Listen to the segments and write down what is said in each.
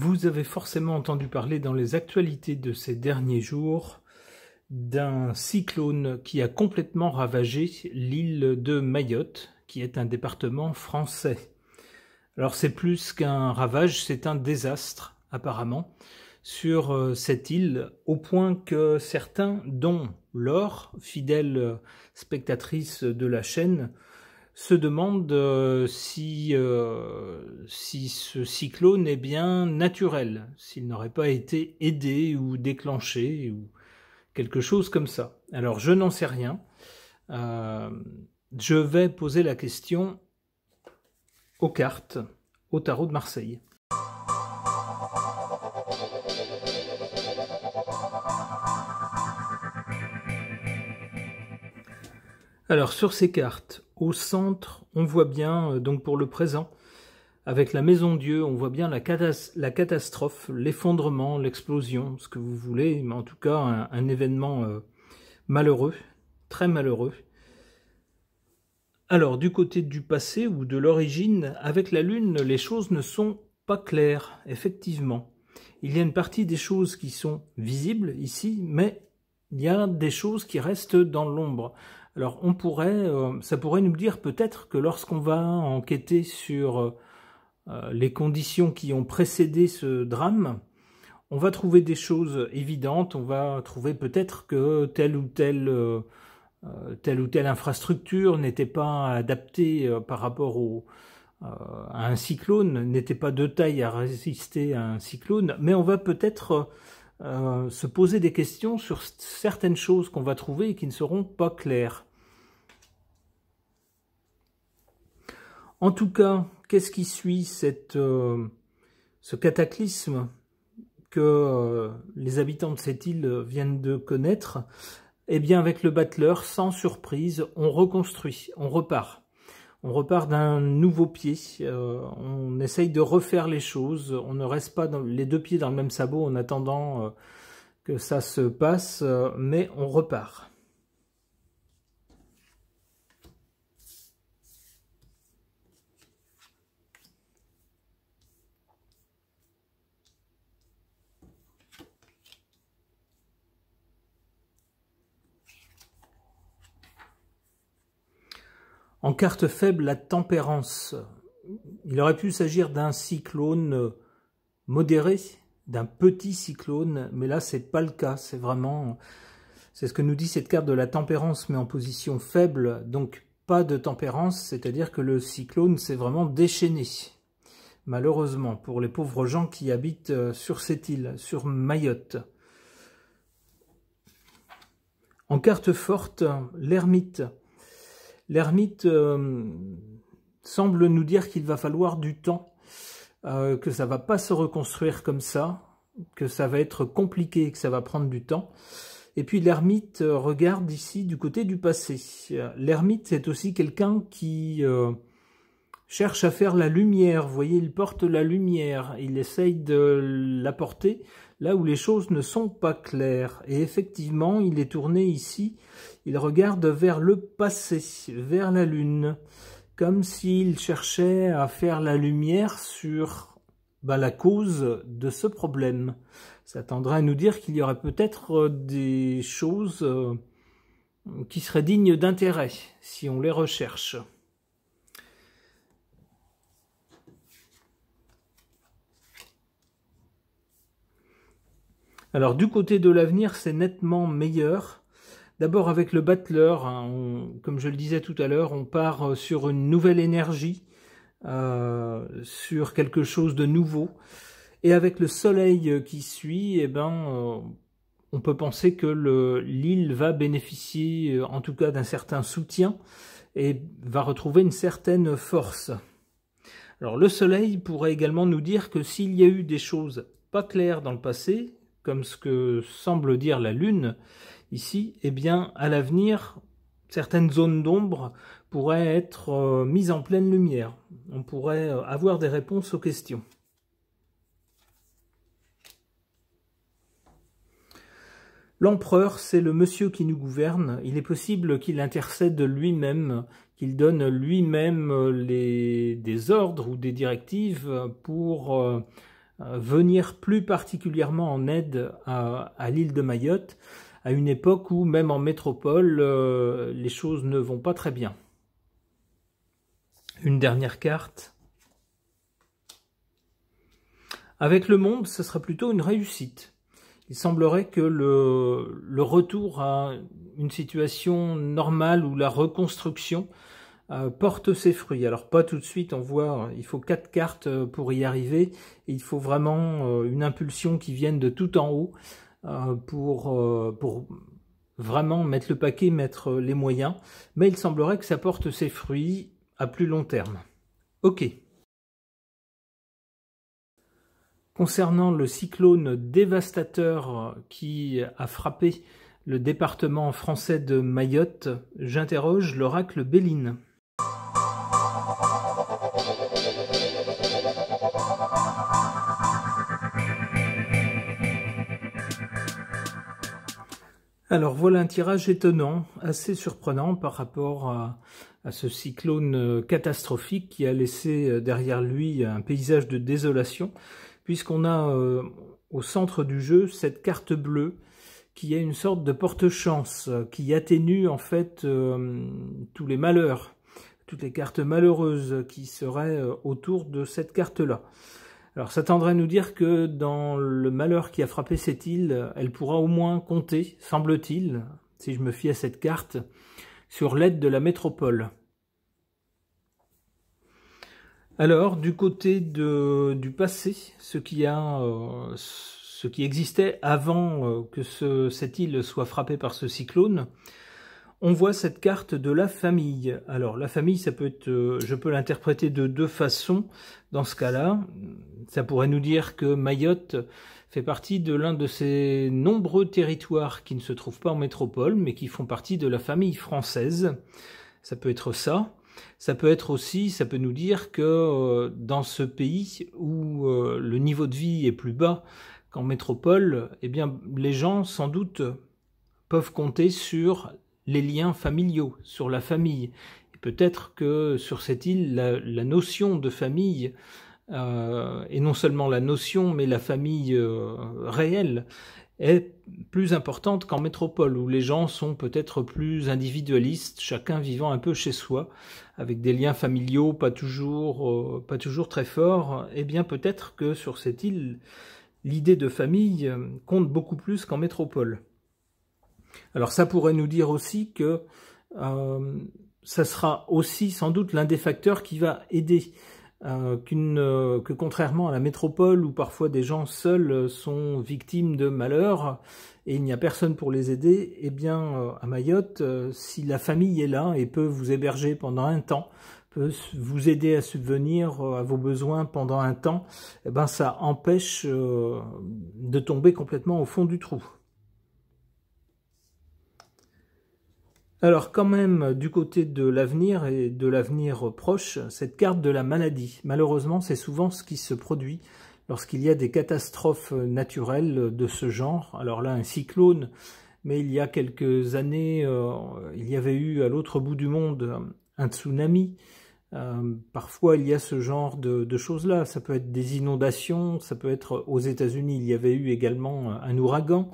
Vous avez forcément entendu parler dans les actualités de ces derniers jours d'un cyclone qui a complètement ravagé l'île de Mayotte, qui est un département français. Alors c'est plus qu'un ravage, c'est un désastre apparemment sur cette île, au point que certains, dont Laure, fidèle spectatrice de la chaîne, se demandent si ce cyclone est bien naturel, s'il n'aurait pas été aidé ou déclenché ou quelque chose comme ça. Alors je n'en sais rien. Je vais poser la question aux cartes, au tarot de Marseille. Alors sur ces cartes, au centre, on voit bien, donc pour le présent, avec la Maison Dieu, on voit bien la catastrophe, l'effondrement, l'explosion, ce que vous voulez, mais en tout cas un événement malheureux, très malheureux. Alors du côté du passé ou de l'origine, avec la Lune, les choses ne sont pas claires, effectivement. Il y a une partie des choses qui sont visibles ici, mais il y a des choses qui restent dans l'ombre. Alors on pourrait, ça pourrait nous dire peut-être que lorsqu'on va enquêter sur les conditions qui ont précédé ce drame, on va trouver des choses évidentes, on va trouver peut-être que telle ou telle infrastructure n'était pas adaptée par rapport à un cyclone, n'était pas de taille à résister à un cyclone, mais on va peut-être se poser des questions sur certaines choses qu'on va trouver et qui ne seront pas claires. En tout cas, qu'est-ce qui suit ce cataclysme que les habitants de cette île viennent de connaître? Eh bien, avec le battleur, sans surprise, on reconstruit, on repart. On repart d'un nouveau pied, on essaye de refaire les choses, on ne reste pas les deux pieds dans le même sabot en attendant que ça se passe, mais on repart. En carte faible, la tempérance. Il aurait pu s'agir d'un cyclone modéré, d'un petit cyclone, mais là c'est pas le cas, c'est ce que nous dit cette carte de la tempérance, mais en position faible, donc pas de tempérance, c'est-à-dire que le cyclone s'est vraiment déchaîné, malheureusement, pour les pauvres gens qui habitent sur cette île, sur Mayotte. En carte forte, l'ermite. L'ermite semble nous dire qu'il va falloir du temps, que ça va pas se reconstruire comme ça, que ça va être compliqué, que ça va prendre du temps. Et puis l'ermite regarde ici du côté du passé. L'ermite, c'est aussi quelqu'un qui cherche à faire la lumière. Vous voyez, il porte la lumière, il essaye de l'apporter là où les choses ne sont pas claires. Et effectivement, il est tourné ici, il regarde vers le passé, vers la Lune, comme s'il cherchait à faire la lumière sur la cause de ce problème. Ça tendrait à nous dire qu'il y aurait peut-être des choses qui seraient dignes d'intérêt, si on les recherche. Alors du côté de l'avenir, c'est nettement meilleur. D'abord avec le battleur, hein, comme je le disais tout à l'heure, on part sur une nouvelle énergie, sur quelque chose de nouveau. Et avec le soleil qui suit, on peut penser que l'île va bénéficier en tout cas d'un certain soutien et va retrouver une certaine force. Alors le soleil pourrait également nous dire que s'il y a eu des choses pas claires dans le passé, comme ce que semble dire la Lune ici, eh bien, à l'avenir, certaines zones d'ombre pourraient être mises en pleine lumière. On pourrait avoir des réponses aux questions. L'empereur, c'est le monsieur qui nous gouverne. Il est possible qu'il intercède lui-même, qu'il donne lui-même des ordres ou des directives pour venir plus particulièrement en aide à l'île de Mayotte, à une époque où même en métropole, les choses ne vont pas très bien. Une dernière carte. Avec le monde, ce sera plutôt une réussite. Il semblerait que le retour à une situation normale ou la reconstruction porte ses fruits. Alors pas tout de suite, on voit, il faut 4 cartes pour y arriver. Et il faut vraiment une impulsion qui vienne de tout en haut pour vraiment mettre le paquet, mettre les moyens. Mais il semblerait que ça porte ses fruits à plus long terme. Ok. Concernant le cyclone dévastateur qui a frappé le département français de Mayotte, j'interroge l'oracle Béline. Alors voilà un tirage étonnant, assez surprenant par rapport à ce cyclone catastrophique qui a laissé derrière lui un paysage de désolation, puisqu'on a au centre du jeu cette carte bleue qui est une sorte de porte-chance, qui atténue en fait tous les malheurs, toutes les cartes malheureuses qui seraient autour de cette carte-là. Alors ça tendrait à nous dire que dans le malheur qui a frappé cette île, elle pourra au moins compter, semble-t-il, si je me fie à cette carte, sur l'aide de la métropole. Alors, du côté du passé, ce qui existait avant que cette île soit frappée par ce cyclone, on voit cette carte de la famille. Alors, la famille, ça peut être, je peux l'interpréter de deux façons. Dans ce cas-là, ça pourrait nous dire que Mayotte fait partie de l'un de ces nombreux territoires qui ne se trouvent pas en métropole, mais qui font partie de la famille française. Ça peut être ça. Ça peut être aussi, ça peut nous dire que dans ce pays où le niveau de vie est plus bas qu'en métropole, eh bien, les gens, sans doute, peuvent compter sur les liens familiaux, sur la famille. Et peut-être que sur cette île, la notion de famille, et non seulement la notion, mais la famille réelle, est plus importante qu'en métropole, où les gens sont peut-être plus individualistes, chacun vivant un peu chez soi, avec des liens familiaux pas toujours très forts. Eh bien, peut-être que sur cette île, l'idée de famille compte beaucoup plus qu'en métropole. Alors ça pourrait nous dire aussi que ça sera aussi sans doute l'un des facteurs qui va aider, que contrairement à la métropole où parfois des gens seuls sont victimes de malheurs et il n'y a personne pour les aider, eh bien à Mayotte, si la famille est là et peut vous héberger pendant un temps, peut vous aider à subvenir à vos besoins pendant un temps, eh ben ça empêche de tomber complètement au fond du trou. Alors quand même, du côté de l'avenir et de l'avenir proche, cette carte de la maladie, malheureusement c'est souvent ce qui se produit lorsqu'il y a des catastrophes naturelles de ce genre. Alors là, un cyclone, mais il y a quelques années, il y avait eu à l'autre bout du monde un tsunami. Parfois il y a ce genre de choses-là, ça peut être des inondations, ça peut être aux États-Unis, il y avait eu également un ouragan.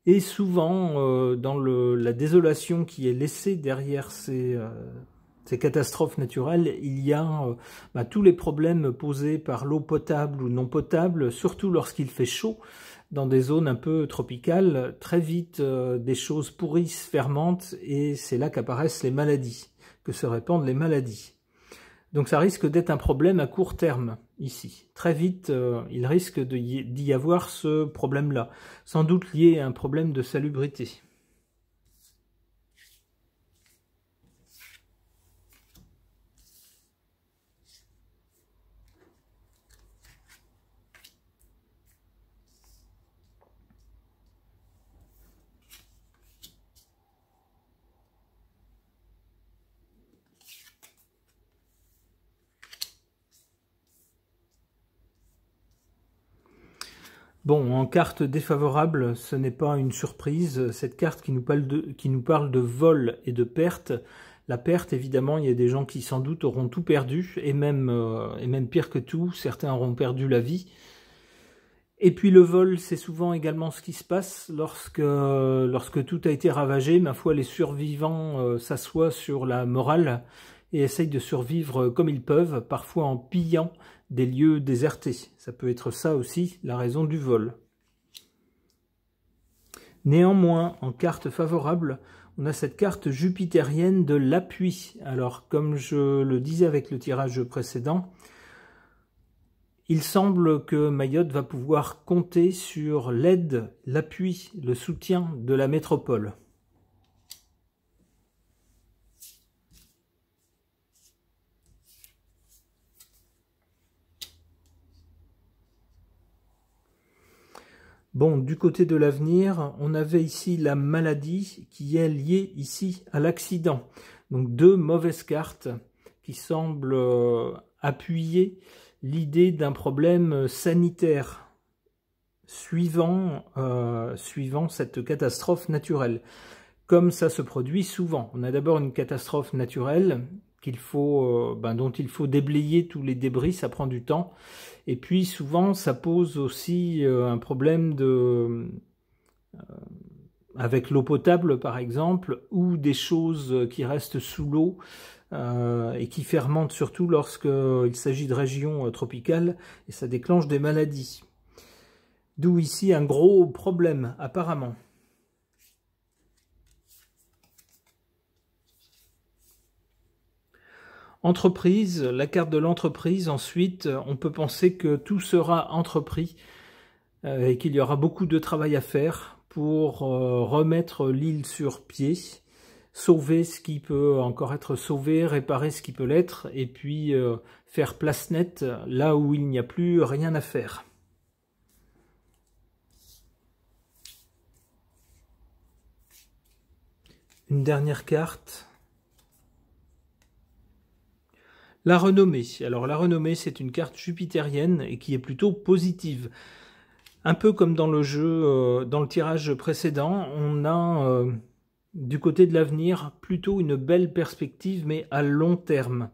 Et souvent, dans la désolation qui est laissée derrière ces catastrophes naturelles, il y a tous les problèmes posés par l'eau potable ou non potable, surtout lorsqu'il fait chaud, dans des zones un peu tropicales. Très vite, des choses pourrissent, fermentent, et c'est là qu'apparaissent les maladies, que se répandent les maladies. Donc ça risque d'être un problème à court terme, ici. Très vite, il risque d'y y avoir ce problème-là, sans doute lié à un problème de salubrité. Bon, en carte défavorable, ce n'est pas une surprise. Cette carte qui nous parle de vol et de perte. La perte, évidemment, il y a des gens qui sans doute auront tout perdu, et même pire que tout, certains auront perdu la vie. Et puis le vol, c'est souvent également ce qui se passe lorsque tout a été ravagé. Ma foi, les survivants s'assoient sur la morale et essayent de survivre comme ils peuvent, parfois en pillant des lieux désertés. Ça peut être ça aussi, la raison du vol. Néanmoins, en carte favorable, on a cette carte jupitérienne de l'appui. Alors, comme je le disais avec le tirage précédent, il semble que Mayotte va pouvoir compter sur l'aide, l'appui, le soutien de la métropole. Bon, du côté de l'avenir, on avait ici la maladie qui est liée ici à l'accident. Donc deux mauvaises cartes qui semblent appuyer l'idée d'un problème sanitaire suivant cette catastrophe naturelle. Comme ça se produit souvent. On a d'abord une catastrophe naturelle dont il faut déblayer tous les débris, ça prend du temps. Et puis souvent, ça pose aussi un problème avec l'eau potable, par exemple, ou des choses qui restent sous l'eau et qui fermentent surtout lorsqu'il s'agit de régions tropicales, et ça déclenche des maladies. D'où ici un gros problème, apparemment. Entreprise, la carte de l'entreprise, ensuite, on peut penser que tout sera entrepris et qu'il y aura beaucoup de travail à faire pour remettre l'île sur pied, sauver ce qui peut encore être sauvé, réparer ce qui peut l'être, et puis faire place nette là où il n'y a plus rien à faire. Une dernière carte. La renommée. Alors la renommée, c'est une carte jupitérienne et qui est plutôt positive. Un peu comme dans le jeu, dans le tirage précédent, on a du côté de l'avenir plutôt une belle perspective, mais à long terme.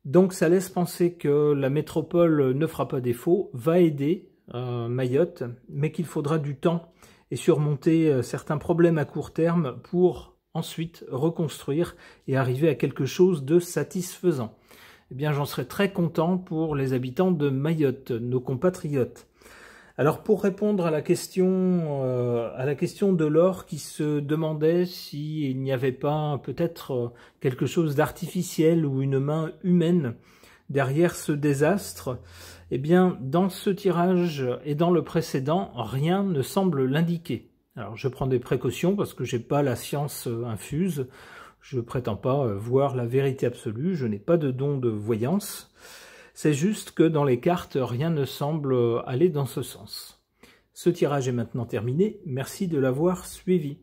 Donc ça laisse penser que la métropole ne fera pas défaut, va aider Mayotte, mais qu'il faudra du temps et surmonter certains problèmes à court terme pour ensuite reconstruire et arriver à quelque chose de satisfaisant. Eh bien, j'en serais très content pour les habitants de Mayotte, nos compatriotes. Alors, pour répondre à la question de Laure qui se demandait s'il n'y avait pas peut-être quelque chose d'artificiel ou une main humaine derrière ce désastre, eh bien, dans ce tirage et dans le précédent, rien ne semble l'indiquer. Alors, je prends des précautions parce que je n'ai pas la science infuse, je ne prétends pas voir la vérité absolue, je n'ai pas de don de voyance. C'est juste que dans les cartes, rien ne semble aller dans ce sens. Ce tirage est maintenant terminé, merci de l'avoir suivi.